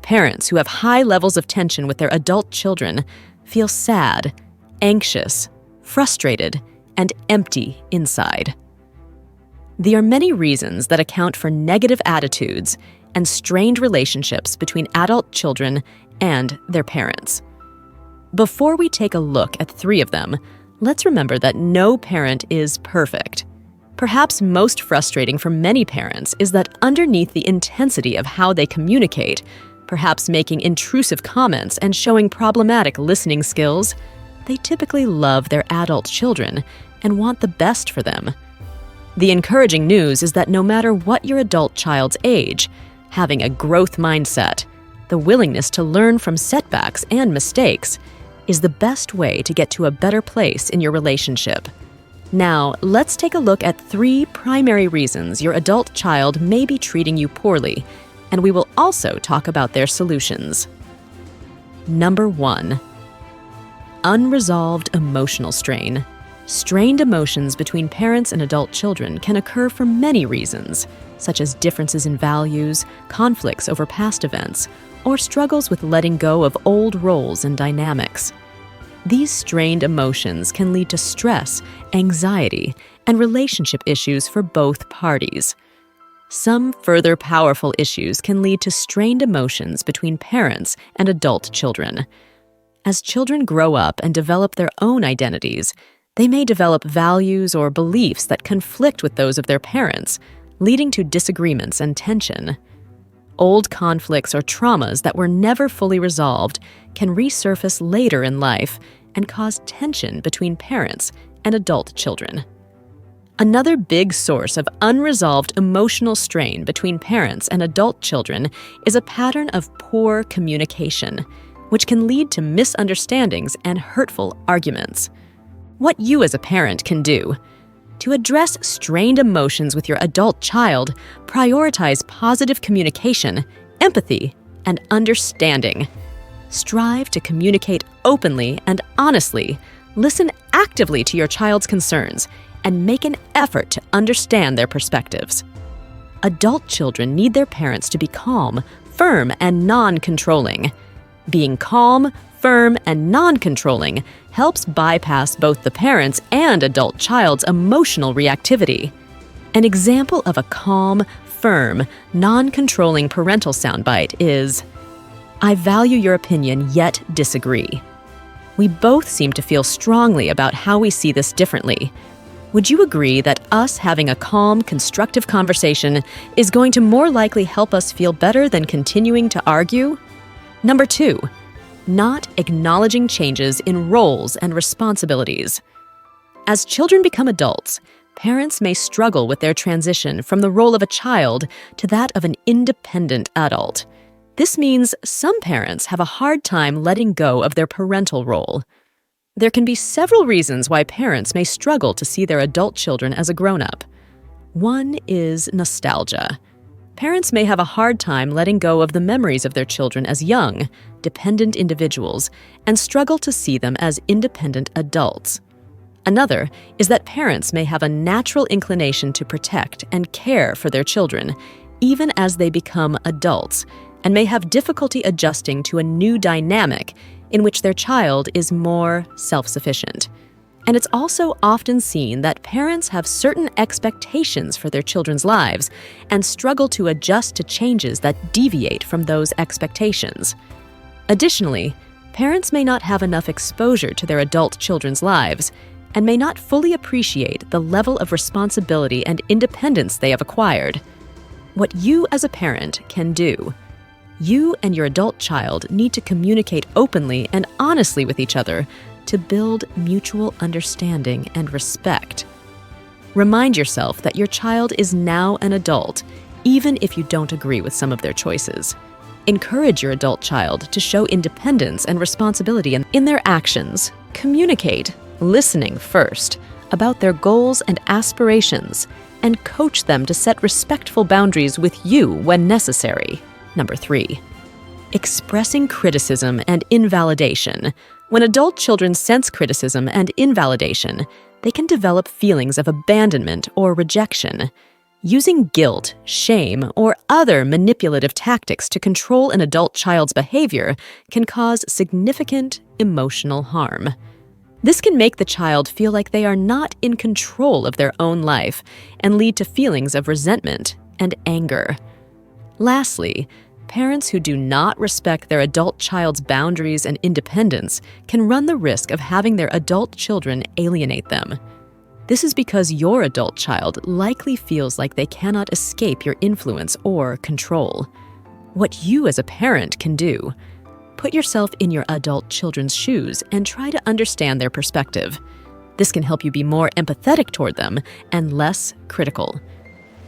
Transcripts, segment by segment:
Parents who have high levels of tension with their adult children feel sad, anxious, frustrated, and empty inside. There are many reasons that account for negative attitudes and strained relationships between adult children and their parents. Before we take a look at 3 of them, let's remember that no parent is perfect. Perhaps most frustrating for many parents is that underneath the intensity of how they communicate, perhaps making intrusive comments and showing problematic listening skills, they typically love their adult children and want the best for them. The encouraging news is that no matter what your adult child's age, having a growth mindset, the willingness to learn from setbacks and mistakes, is the best way to get to a better place in your relationship. Now, let's take a look at 3 primary reasons your adult child may be treating you poorly, and we will also talk about their solutions. Number 1. Unresolved emotional strain. Strained emotions between parents and adult children can occur for many reasons, such as differences in values, conflicts over past events, or struggles with letting go of old roles and dynamics. These strained emotions can lead to stress, anxiety, and relationship issues for both parties. Some further powerful issues can lead to strained emotions between parents and adult children. As children grow up and develop their own identities, they may develop values or beliefs that conflict with those of their parents, leading to disagreements and tension. Old conflicts or traumas that were never fully resolved can resurface later in life and cause tension between parents and adult children. Another big source of unresolved emotional strain between parents and adult children is a pattern of poor communication, which can lead to misunderstandings and hurtful arguments. What you as a parent can do: to address strained emotions with your adult child, prioritize positive communication, empathy, and understanding. Strive to communicate openly and honestly, listen actively to your child's concerns, and make an effort to understand their perspectives. Adult children need their parents to be calm, firm, and non-controlling. Being calm, firm, and non-controlling helps bypass both the parents' and adult child's emotional reactivity. An example of a calm, firm, non-controlling parental soundbite is, "I value your opinion, yet disagree." We both seem to feel strongly about how we see this differently. Would you agree that us having a calm, constructive conversation is going to more likely help us feel better than continuing to argue? Number 2. Not acknowledging changes in roles and responsibilities. As children become adults, parents may struggle with their transition from the role of a child to that of an independent adult. This means some parents have a hard time letting go of their parental role. There can be several reasons why parents may struggle to see their adult children as a grown-up. One is nostalgia. Parents may have a hard time letting go of the memories of their children as young, dependent individuals, and struggle to see them as independent adults. Another is that parents may have a natural inclination to protect and care for their children, even as they become adults, and may have difficulty adjusting to a new dynamic in which their child is more self-sufficient. And it's also often seen that parents have certain expectations for their children's lives and struggle to adjust to changes that deviate from those expectations. Additionally, parents may not have enough exposure to their adult children's lives and may not fully appreciate the level of responsibility and independence they have acquired. What you as a parent can do: you and your adult child need to communicate openly and honestly with each other to build mutual understanding and respect. Remind yourself that your child is now an adult, even if you don't agree with some of their choices. Encourage your adult child to show independence and responsibility in their actions. Communicate, listening first, about their goals and aspirations, and coach them to set respectful boundaries with you when necessary. Number 3. Expressing criticism and invalidation. When adult children sense criticism and invalidation, they can develop feelings of abandonment or rejection. Using guilt, shame, or other manipulative tactics to control an adult child's behavior can cause significant emotional harm. This can make the child feel like they are not in control of their own life and lead to feelings of resentment and anger. Lastly, parents who do not respect their adult child's boundaries and independence can run the risk of having their adult children alienate them. This is because your adult child likely feels like they cannot escape your influence or control. What you as a parent can do: put yourself in your adult children's shoes and try to understand their perspective. This can help you be more empathetic toward them and less critical.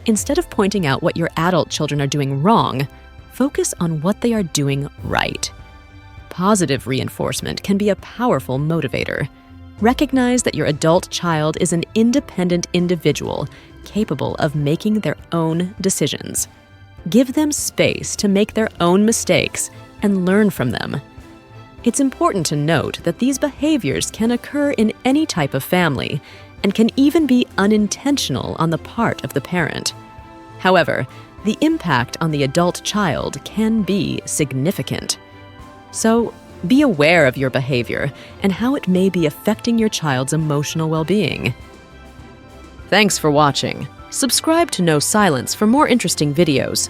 Instead of pointing out what your adult children are doing wrong, focus on what they are doing right. Positive reinforcement can be a powerful motivator. Recognize that your adult child is an independent individual capable of making their own decisions. Give them space to make their own mistakes and learn from them. It's important to note that these behaviors can occur in any type of family and can even be unintentional on the part of the parent. However, the impact on the adult child can be significant. So, be aware of your behavior and how it may be affecting your child's emotional well-being. Thanks for watching. Subscribe to No Silence for more interesting videos.